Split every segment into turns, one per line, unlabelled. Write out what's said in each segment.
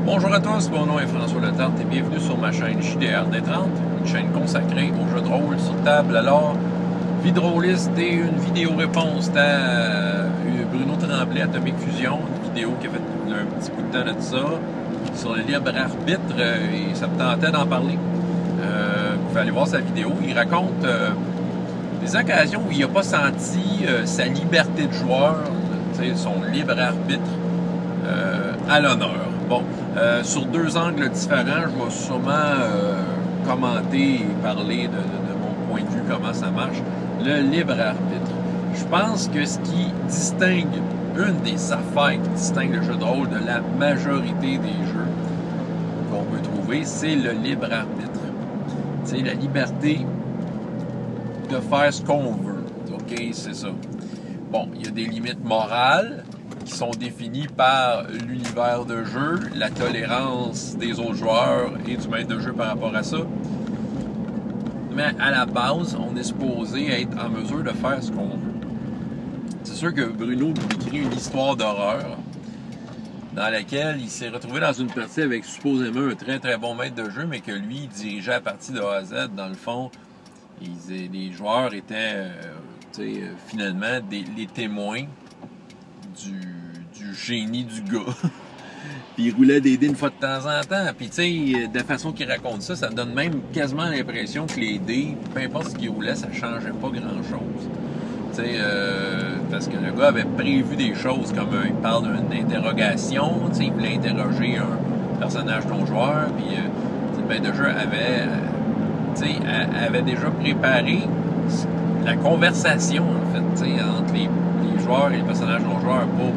Bonjour à tous, mon nom est François Letarte et bienvenue sur ma chaîne JDR D30, une chaîne consacrée aux jeux de rôle sur table. Alors, Vidrolist et une vidéo réponse à Bruno Tremblay, Atomic Fusion, une vidéo qui a fait un petit bout de temps de ça, sur le libre arbitre, et ça me tentait d'en parler. Vous pouvez aller voir sa vidéo. Il raconte des occasions où il n'a pas senti sa liberté de joueur, son libre arbitre à l'honneur. Bon, sur deux angles différents, je vais sûrement commenter et parler de mon point de vue, comment ça marche. Le libre arbitre. Je pense que ce qui distingue, une des affaires qui distingue le jeu de rôle de la majorité des jeux qu'on peut trouver, c'est le libre arbitre. C'est la liberté de faire ce qu'on veut. OK, c'est ça. Bon, il y a des limites morales qui sont définies par l'univers de jeu, la tolérance des autres joueurs et du maître de jeu par rapport à ça. Mais à la base, on est supposé être en mesure de faire ce qu'on veut. C'est sûr que Bruno décrit une histoire d'horreur dans laquelle il s'est retrouvé dans une partie avec supposément un très très bon maître de jeu, mais que lui, il dirigeait la partie de A à Z. Dans le fond, les joueurs étaient finalement les témoins du génie du gars. Puis il roulait des dés une fois de temps en temps. Puis tu sais, de la façon qu'il raconte ça, ça donne même quasiment l'impression que les dés, peu importe ce qu'il roulait, ça changeait pas grand-chose. Tu sais, parce que le gars avait prévu des choses, comme il parle d'une interrogation, tu sais, il voulait interroger un personnage de ton joueur, puis le maître de jeu avait déjà préparé la conversation, en fait, tu sais, entre les joueurs et les personnages de ton joueur, pour,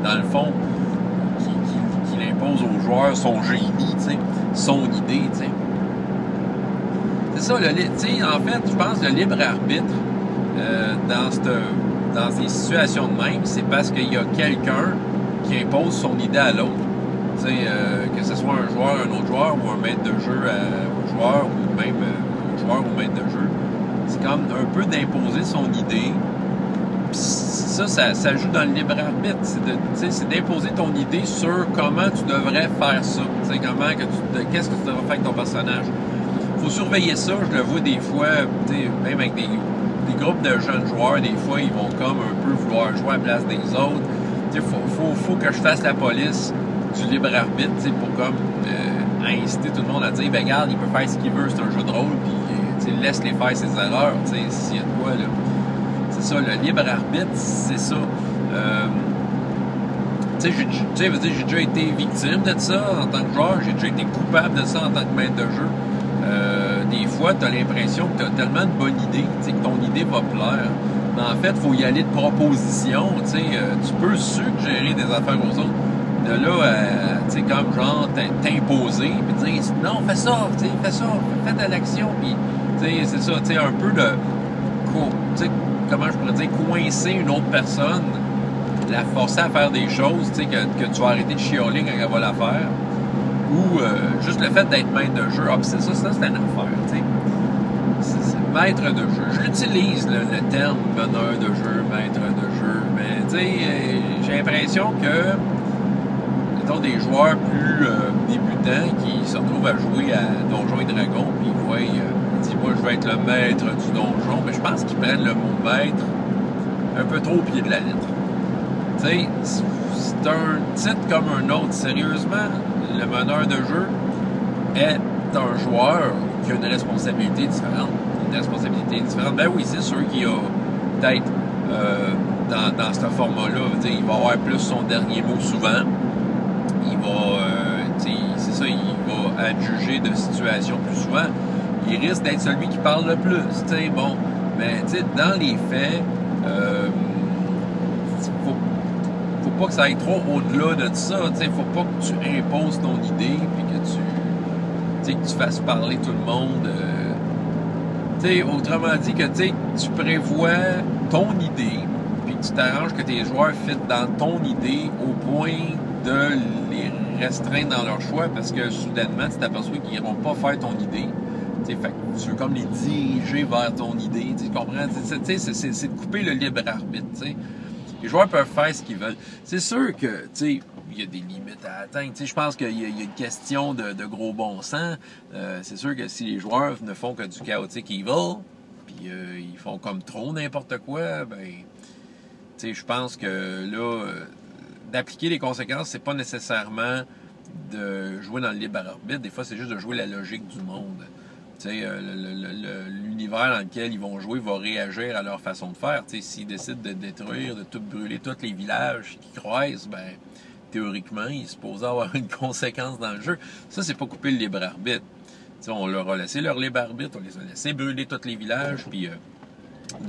dans le fond, qu'il impose aux joueurs son génie, tu sais, son idée, tu sais. C'est ça, tu sais, en fait, je pense que le libre arbitre, dans ces situations de même, c'est parce qu'il y a quelqu'un qui impose son idée à l'autre. Tu sais, que ce soit un joueur, un autre joueur, ou un maître de jeu au joueur, ou même un joueur ou maître de jeu. C'est comme un peu d'imposer son idée. Puis ça joue dans le libre arbitre. C'est d'imposer ton idée sur comment tu devrais faire ça. Qu'est-ce que tu devrais faire avec ton personnage. Faut surveiller ça. Je le vois des fois, même avec des groupes de jeunes joueurs, des fois, ils vont comme un peu vouloir jouer à la place des autres. Faut que je fasse la police du libre arbitre, pour comme inciter tout le monde à dire, ben regarde, il peut faire ce qu'il veut, c'est un jeu de rôle, puis laisse-les faire ses erreurs, s'il y a de quoi, là. C'est ça, le libre arbitre, c'est ça. J'ai déjà été victime de ça en tant que joueur, j'ai déjà été coupable de ça en tant que maître de jeu. Des fois, tu as l'impression que tu as tellement de bonnes idées, que ton idée va plaire. Mais en fait, il faut y aller de proposition. Tu peux suggérer des affaires aux autres. De là, comme genre t'imposer, puis dire non, fais ça, fais de l'action. Puis, c'est ça, un peu de. Comment je pourrais dire, coincer une autre personne, la forcer à faire des choses, que tu vas arrêter de chialer quand elle va la faire. Ou juste le fait d'être maître de jeu. Ah, c'est ça, c'est une affaire, c'est maître de jeu. Je l'utilise, le terme meneur de jeu, maître de jeu, mais j'ai l'impression que, mettons, des joueurs plus débutants qui se retrouvent à jouer à Donjons et Dragons, puis ils voient, ils disent, moi, je vais être le maître du donjon, mais je pense qu'ils prennent le mot maître un peu trop au pied de la lettre. C'est un titre comme un autre. Sérieusement, le meneur de jeu est un joueur qui a une responsabilité différente. Ben oui, c'est sûr qu'il y a peut-être dans ce format-là, il va avoir plus son dernier mot souvent. Il va, c'est ça, il va adjuger de situations plus souvent. Il risque d'être celui qui parle le plus. Bon, mais dans les faits, faut pas que ça aille trop au-delà de ça. Faut pas que tu imposes ton idée puis que tu fasses parler tout le monde. Autrement dit que tu prévois ton idée puis que tu t'arranges que tes joueurs fitent dans ton idée au point de les restreindre dans leur choix parce que soudainement tu t'aperçois qu'ils n'iront pas faire ton idée. Fait que tu veux comme les diriger vers ton idée. Tu comprends? C'est de couper le libre arbitre. Les joueurs peuvent faire ce qu'ils veulent. C'est sûr que, il y a des limites à atteindre. Je pense qu'il y a une question de gros bon sens. C'est sûr que si les joueurs ne font que du chaotic evil, puis ils font comme trop n'importe quoi, ben, je pense que là, d'appliquer les conséquences, c'est pas nécessairement de jouer dans le libre arbitre. Des fois, c'est juste de jouer la logique du monde. L'univers dans lequel ils vont jouer va réagir à leur façon de faire. S'ils décident de détruire, de tout brûler tous les villages qu'ils croisent, ben, théoriquement, il est supposé avoir une conséquence dans le jeu. Ça, c'est pas couper le libre arbitre. On leur a laissé leur libre arbitre, on les a laissé brûler tous les villages, puis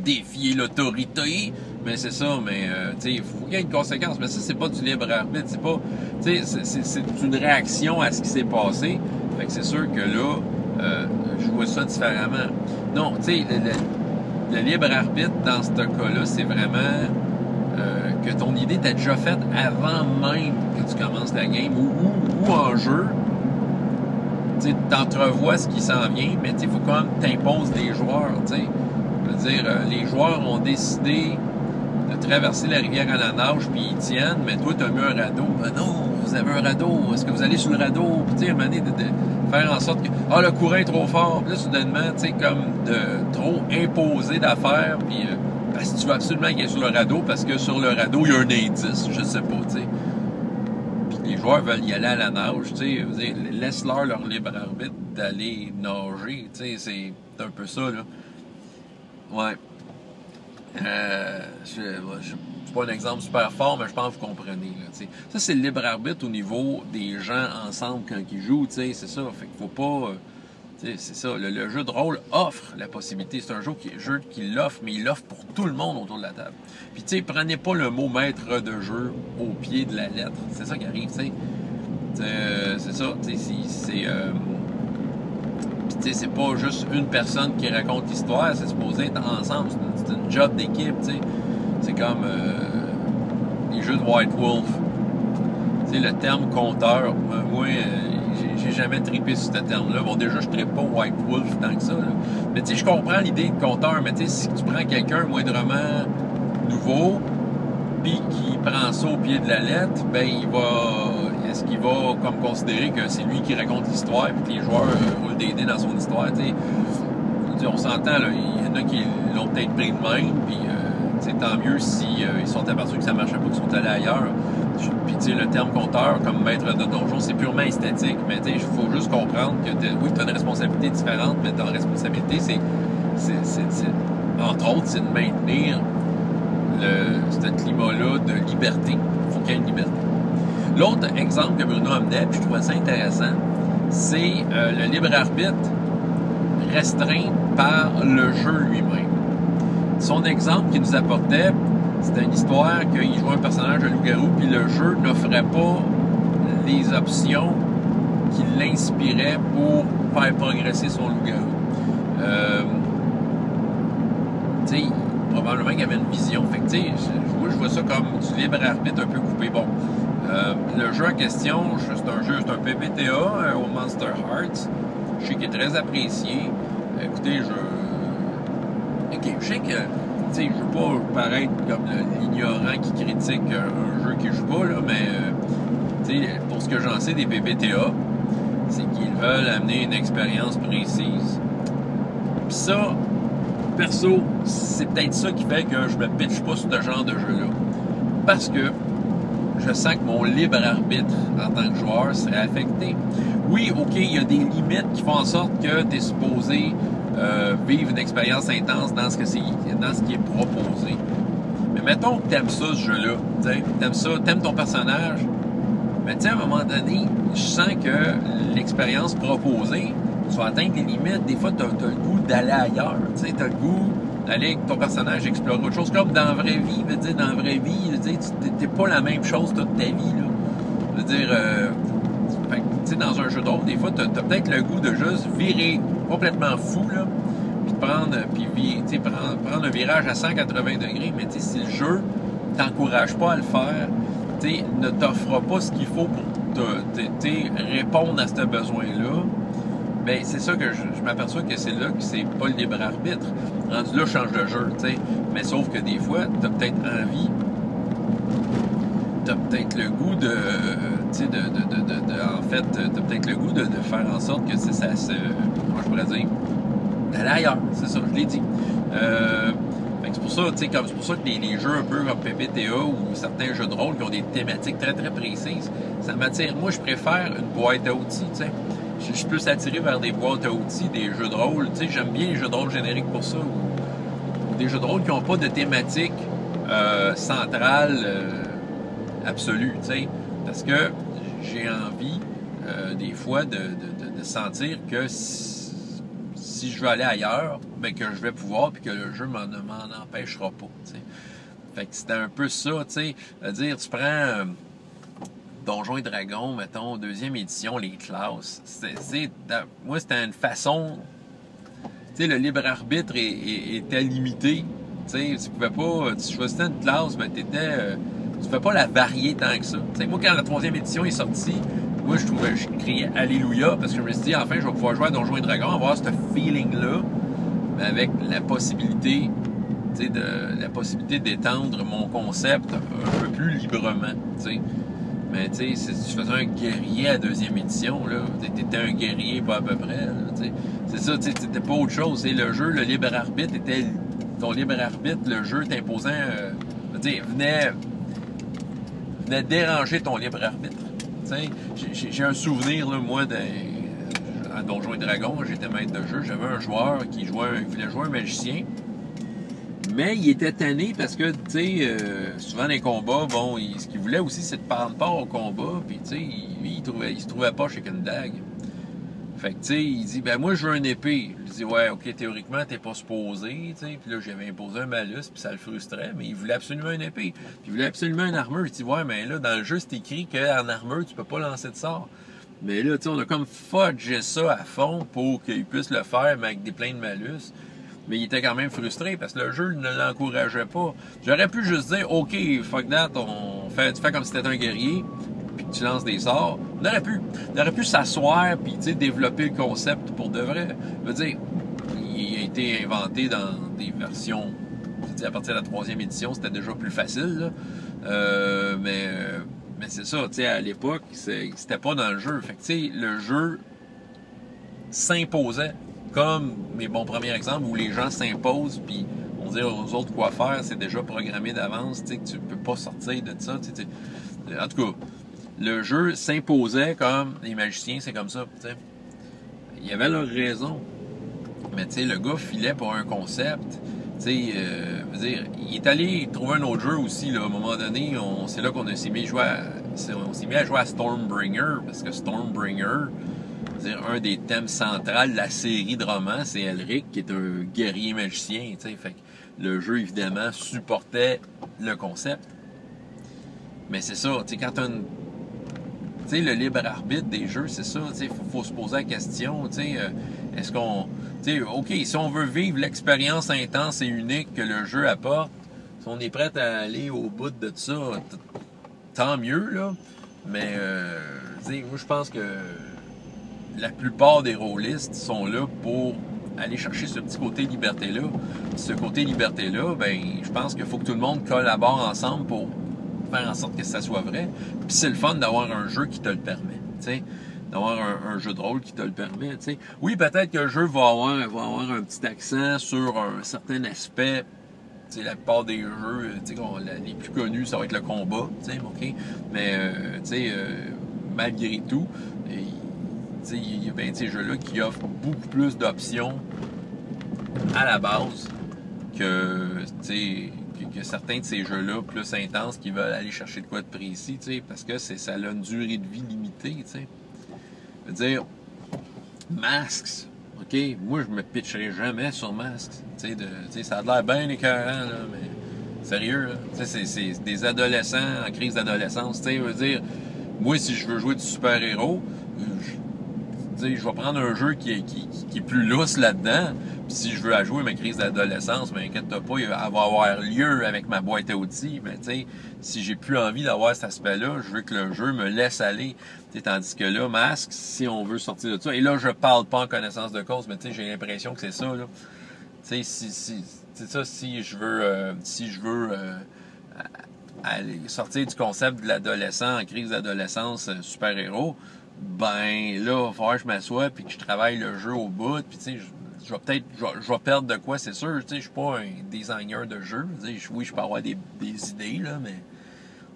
défier l'autorité. Mais c'est ça, mais il faut qu'il y ait une conséquence. Mais ça, c'est pas du libre arbitre. C'est pas. C'est une réaction à ce qui s'est passé. Fait que c'est sûr que là, je vois ça différemment. Non, tu sais, le libre arbitre dans ce cas-là, c'est vraiment que ton idée t'a déjà faite avant même que tu commences la game ou en jeu. Tu entrevois ce qui s'en vient, mais il faut quand même t'imposes des joueurs. T'sais. Je veux dire, les joueurs ont décidé de traverser la rivière à la nage, puis ils tiennent, mais toi, tu as mis un radeau. Ben non, vous avez un radeau. Est-ce que vous allez sur le radeau? Puis, à un moment donné, de faire en sorte que le courant est trop fort. Puis là, soudainement, comme de trop imposer d'affaires, puis parce que tu veux absolument qu'il y ait sur le radeau, parce que sur le radeau, il y a un indice. Je sais pas, tu sais. Les joueurs veulent y aller à la nage, tu sais, laisse-leur leur libre arbitre d'aller nager, tu sais, c'est un peu ça, là. Ouais. C'est pas un exemple super fort, mais je pense que vous comprenez, là, tu sais. Ça, c'est le libre arbitre au niveau des gens ensemble quand ils jouent, tu sais, c'est ça. Fait qu'il faut pas... tu sais, c'est ça. Le jeu de rôle offre la possibilité. C'est un jeu qui l'offre, mais il l'offre pour tout le monde autour de la table. Puis, tu sais, prenez pas le mot maître de jeu au pied de la lettre. C'est ça qui arrive, tu sais. C'est ça, tu sais, c'est... Puis, tu sais, c'est pas juste une personne qui raconte l'histoire, c'est supposé être ensemble. C'est une job d'équipe, tu sais. C'est comme les jeux de White Wolf. Tu sais, le terme compteur, moi... j'ai jamais trippé sur ce terme-là. Bon, déjà, je trippe pas White Wolf tant que ça, là. Mais tu sais, je comprends l'idée de compteur, mais tu sais, si tu prends quelqu'un moindrement nouveau, puis qui prend ça au pied de la lettre, ben, est-ce qu'il va comme considérer que c'est lui qui raconte l'histoire, puis que les joueurs roulent des dés dans son histoire, tu sais. On s'entend, là, il y en a qui l'ont peut-être pris de même, puis tant mieux si ils sont aperçus que ça marchait pas, qu'ils sont allés ailleurs. Puis, tu sais, le terme compteur, comme maître de donjon, c'est purement esthétique. Mais, tu sais, il faut juste comprendre que, oui, tu as une responsabilité différente, mais ta responsabilité, c'est entre autres, c'est de maintenir ce climat-là de liberté. Il faut qu'il y ait une liberté. L'autre exemple que Bruno amenait, puis je trouvais ça intéressant, c'est le libre arbitre restreint par le jeu lui-même. Son exemple qu'il nous apportait, c'était une histoire qu'il jouait un personnage de loup-garou, puis le jeu n'offrait pas les options qui l'inspiraient pour faire progresser son loup-garou. Tu sais, probablement qu'il y avait une vision. Fait que, tu sais, je vois ça comme du libre arbitre un peu coupé. Bon, le jeu en question, c'est un PBTA au Monster Hearts. Je sais qu'il est très apprécié. Écoutez, je sais que, tu sais, je veux pas paraître comme l'ignorant qui critique un jeu qui joue pas, là, mais, tu sais, pour ce que j'en sais des PBTA, c'est qu'ils veulent amener une expérience précise. Puis ça, perso, c'est peut-être ça qui fait que je me pitche pas sur ce genre de jeu-là. Parce que je sens que mon libre arbitre en tant que joueur serait affecté. Oui, OK, il y a des limites qui font en sorte que tu es supposé vivre une expérience intense dans ce qui est proposé. Mais mettons que t'aimes ça, ce jeu-là. T'aimes ça, t'aimes ton personnage. Mais tu sais, à un moment donné, je sens que l'expérience proposée, tu vas atteindre des limites. Des fois, t'as le goût d'aller ailleurs. Tu sais, t'as le goût d'aller avec ton personnage explorer autre chose. Comme dans la vraie vie, dans la vraie vie, t'es pas la même chose toute ta vie, là. Je veux dire, tu sais, dans un jeu de rôle, des fois, t'as peut-être le goût de juste virer complètement fou, là, puis prendre un virage à 180 degrés, mais tu sais, si le jeu t'encourage pas à le faire, tu sais, ne t'offre pas ce qu'il faut pour répondre à ce besoin-là, ben c'est ça que je m'aperçois que c'est là que c'est pas le libre arbitre. Rendu là, change de jeu, tu sais, mais sauf que des fois, t'as peut-être envie t'as peut-être le goût de, tu sais, en fait, t'as peut-être le goût de faire en sorte que ça se, comment je pourrais dire, d'aller ailleurs, c'est ça, je l'ai dit. Fait que c'est pour ça, tu sais, comme c'est pour ça que les jeux un peu comme PPTA ou certains jeux de rôle qui ont des thématiques très très précises, ça m'attire. Moi, je préfère une boîte à outils, tu sais. Je suis plus attiré vers des boîtes à outils, des jeux de rôle, tu sais, j'aime bien les jeux de rôle génériques pour ça, ou des jeux de rôle qui n'ont pas de thématique centrale absolue, tu sais, parce que j'ai envie des fois de sentir que si je veux aller ailleurs, ben que je vais pouvoir puis que le jeu ne m'en empêchera pas, tu sais. Fait que c'était un peu ça, tu sais, dire tu prends Donjons et Dragons, mettons, deuxième édition, les classes. Moi, c'était une façon, tu sais, le libre arbitre était limité. Tu sais, tu pouvais pas, tu choisissais une classe, ben tu pouvais pas la varier tant que ça. Tu sais, moi, quand la troisième édition est sortie, moi, je criais Alléluia, parce que je me suis dit, enfin, je vais pouvoir jouer à Donjons et Dragons, avoir ce feeling-là, mais avec la possibilité, tu sais, la possibilité d'étendre mon concept un peu plus librement, tu sais. Mais tu sais, si tu faisais un guerrier à deuxième édition, là, t'étais un guerrier pas à peu près, là, tu sais. C'est ça, tu sais, c'était pas autre chose. C'est le jeu, le libre arbitre était ton libre arbitre, le jeu t'imposant, venait déranger ton libre arbitre. J'ai un souvenir, là, moi, à Donjons et Dragons, j'étais maître de jeu, j'avais un joueur qui voulait jouer un magicien, mais il était tanné parce que, tu sais, souvent dans les combats, bon, ce qu'il voulait aussi, c'est de prendre part au combat, puis tu sais, il se trouvait pas chez une dague. Fait que, tu sais, il dit, ben moi, je veux une épée. Je dis, ouais, ok, théoriquement, t'es pas supposé, tu sais. Puis là, j'avais imposé un malus, puis ça le frustrait, mais il voulait absolument une épée. Puis il voulait absolument une armure. Je dis, ouais, mais là, dans le jeu, c'est écrit qu'en armure, tu peux pas lancer de sort. Mais là, tu sais, on a comme fudgé ça à fond pour qu'il puisse le faire, mais avec des pleins de malus. Mais il était quand même frustré parce que le jeu ne l'encourageait pas. J'aurais pu juste dire, ok, fuck that, tu fais comme si t'étais un guerrier, puis que tu lances des sorts. On aurait pu s'asseoir puis développer le concept pour de vrai. Je veux dire, il a été inventé dans des versions, je dis à partir de la troisième édition, c'était déjà plus facile, là. Mais c'est ça, tu sais, à l'époque, c'était pas dans le jeu. Fait que, tu sais, le jeu s'imposait. Comme mes bons premiers exemples où les gens s'imposent puis on dit aux autres quoi faire, c'est déjà programmé d'avance, tu sais, que tu peux pas sortir de ça. En tout cas, le jeu s'imposait comme les magiciens, c'est comme ça. T'sais. Il y avait leur raison. Mais tu sais, le gars filait pour un concept. Veux dire, il est allé trouver un autre jeu aussi, là, à un moment donné, c'est là qu'on s'est mis à jouer à Stormbringer, parce que Stormbringer, dire, un des thèmes centraux de la série de romans, c'est Elric, qui est un guerrier magicien, tu sais. Fait que le jeu, évidemment, supportait le concept. Mais c'est ça, tu sais, quand t'as tu sais, le libre arbitre des jeux, c'est ça, tu sais, faut se poser la question, tu sais, est-ce qu'on... Tu sais, OK, si on veut vivre l'expérience intense et unique que le jeu apporte, si on est prêt à aller au bout de ça, tant mieux, là. Mais, tu sais, moi, je pense que la plupart des rôlistes sont là pour aller chercher ce petit côté liberté-là. Ce côté liberté-là, ben, je pense qu'il faut que tout le monde collabore ensemble pour faire en sorte que ça soit vrai. Puis c'est le fun d'avoir un jeu qui te le permet, tu sais. D'avoir un jeu de rôle qui te le permet, tu sais. Oui, peut-être que le jeu va avoir un petit accent sur un certain aspect. Tu sais, la plupart des jeux, tu sais, les plus connus, ça va être le combat, tu sais, OK? Mais, tu sais, malgré tout, il y a bien ces jeux-là qui offrent beaucoup plus d'options à la base que certains de ces jeux-là plus intenses qui veulent aller chercher de quoi de précis, parce que ça a une durée de vie limitée. Je veux dire, Masks, OK, moi je me pitcherai jamais sur Masks. Ça a l'air bien écœurant, là, mais sérieux, c'est des adolescents en crise d'adolescence. Je veux dire, moi si je veux jouer du super-héros, je vais prendre un jeu qui est plus lousse là-dedans. Puis si je veux à jouer ma crise d'adolescence, ben inquiète-toi pas, elle va avoir lieu avec ma boîte à outils. Mais tu sais, si j'ai plus envie d'avoir cet aspect-là, je veux que le jeu me laisse aller. T'sais, tandis que là, Masque, si on veut sortir de ça, et là je parle pas en connaissance de cause, mais tu sais, j'ai l'impression que c'est ça, là. Tu sais, si je veux sortir du concept de l'adolescent en crise d'adolescence super-héros, ben là, il va falloir que je m'assoie puis que je travaille le jeu au bout, puis tu sais, je vais perdre de quoi, c'est sûr. Tu sais, je suis pas un designer de jeu. Oui, je peux avoir des idées, là, mais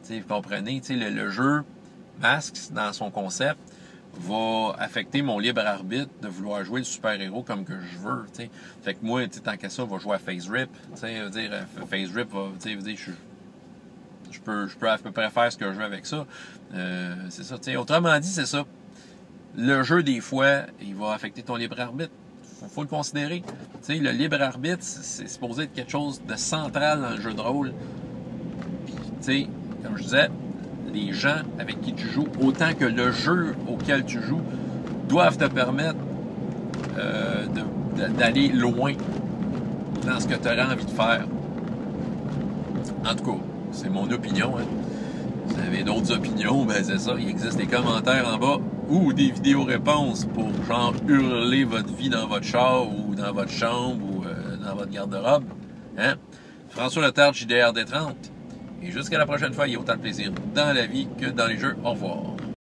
tu sais, vous comprenez, tu sais, le jeu Masks, dans son concept, va affecter mon libre arbitre de vouloir jouer le super-héros comme que je veux, tu sais. Fait que moi, tu sais, tant qu'à ça, on va jouer à Phase Rip, tu sais, Phase Rip va, tu sais, je peux à peu près faire ce que je veux avec ça. C'est ça, tu sais. Autrement dit, c'est ça. Le jeu, des fois, il va affecter ton libre arbitre. Faut le considérer. Tu sais, le libre arbitre, c'est supposé être quelque chose de central dans le jeu de rôle. Puis, tu sais, comme je disais, les gens avec qui tu joues, autant que le jeu auquel tu joues, doivent te permettre d'aller loin dans ce que tu auras envie de faire. En tout cas, c'est mon opinion. Hein. Si vous avez d'autres opinions, ben c'est ça. Il existe des commentaires en bas ou des vidéos-réponses pour genre hurler votre vie dans votre char ou dans votre chambre ou dans votre garde-robe. Hein? François Letarte, JDR D30. Et jusqu'à la prochaine fois, il y a autant de plaisir dans la vie que dans les jeux. Au revoir.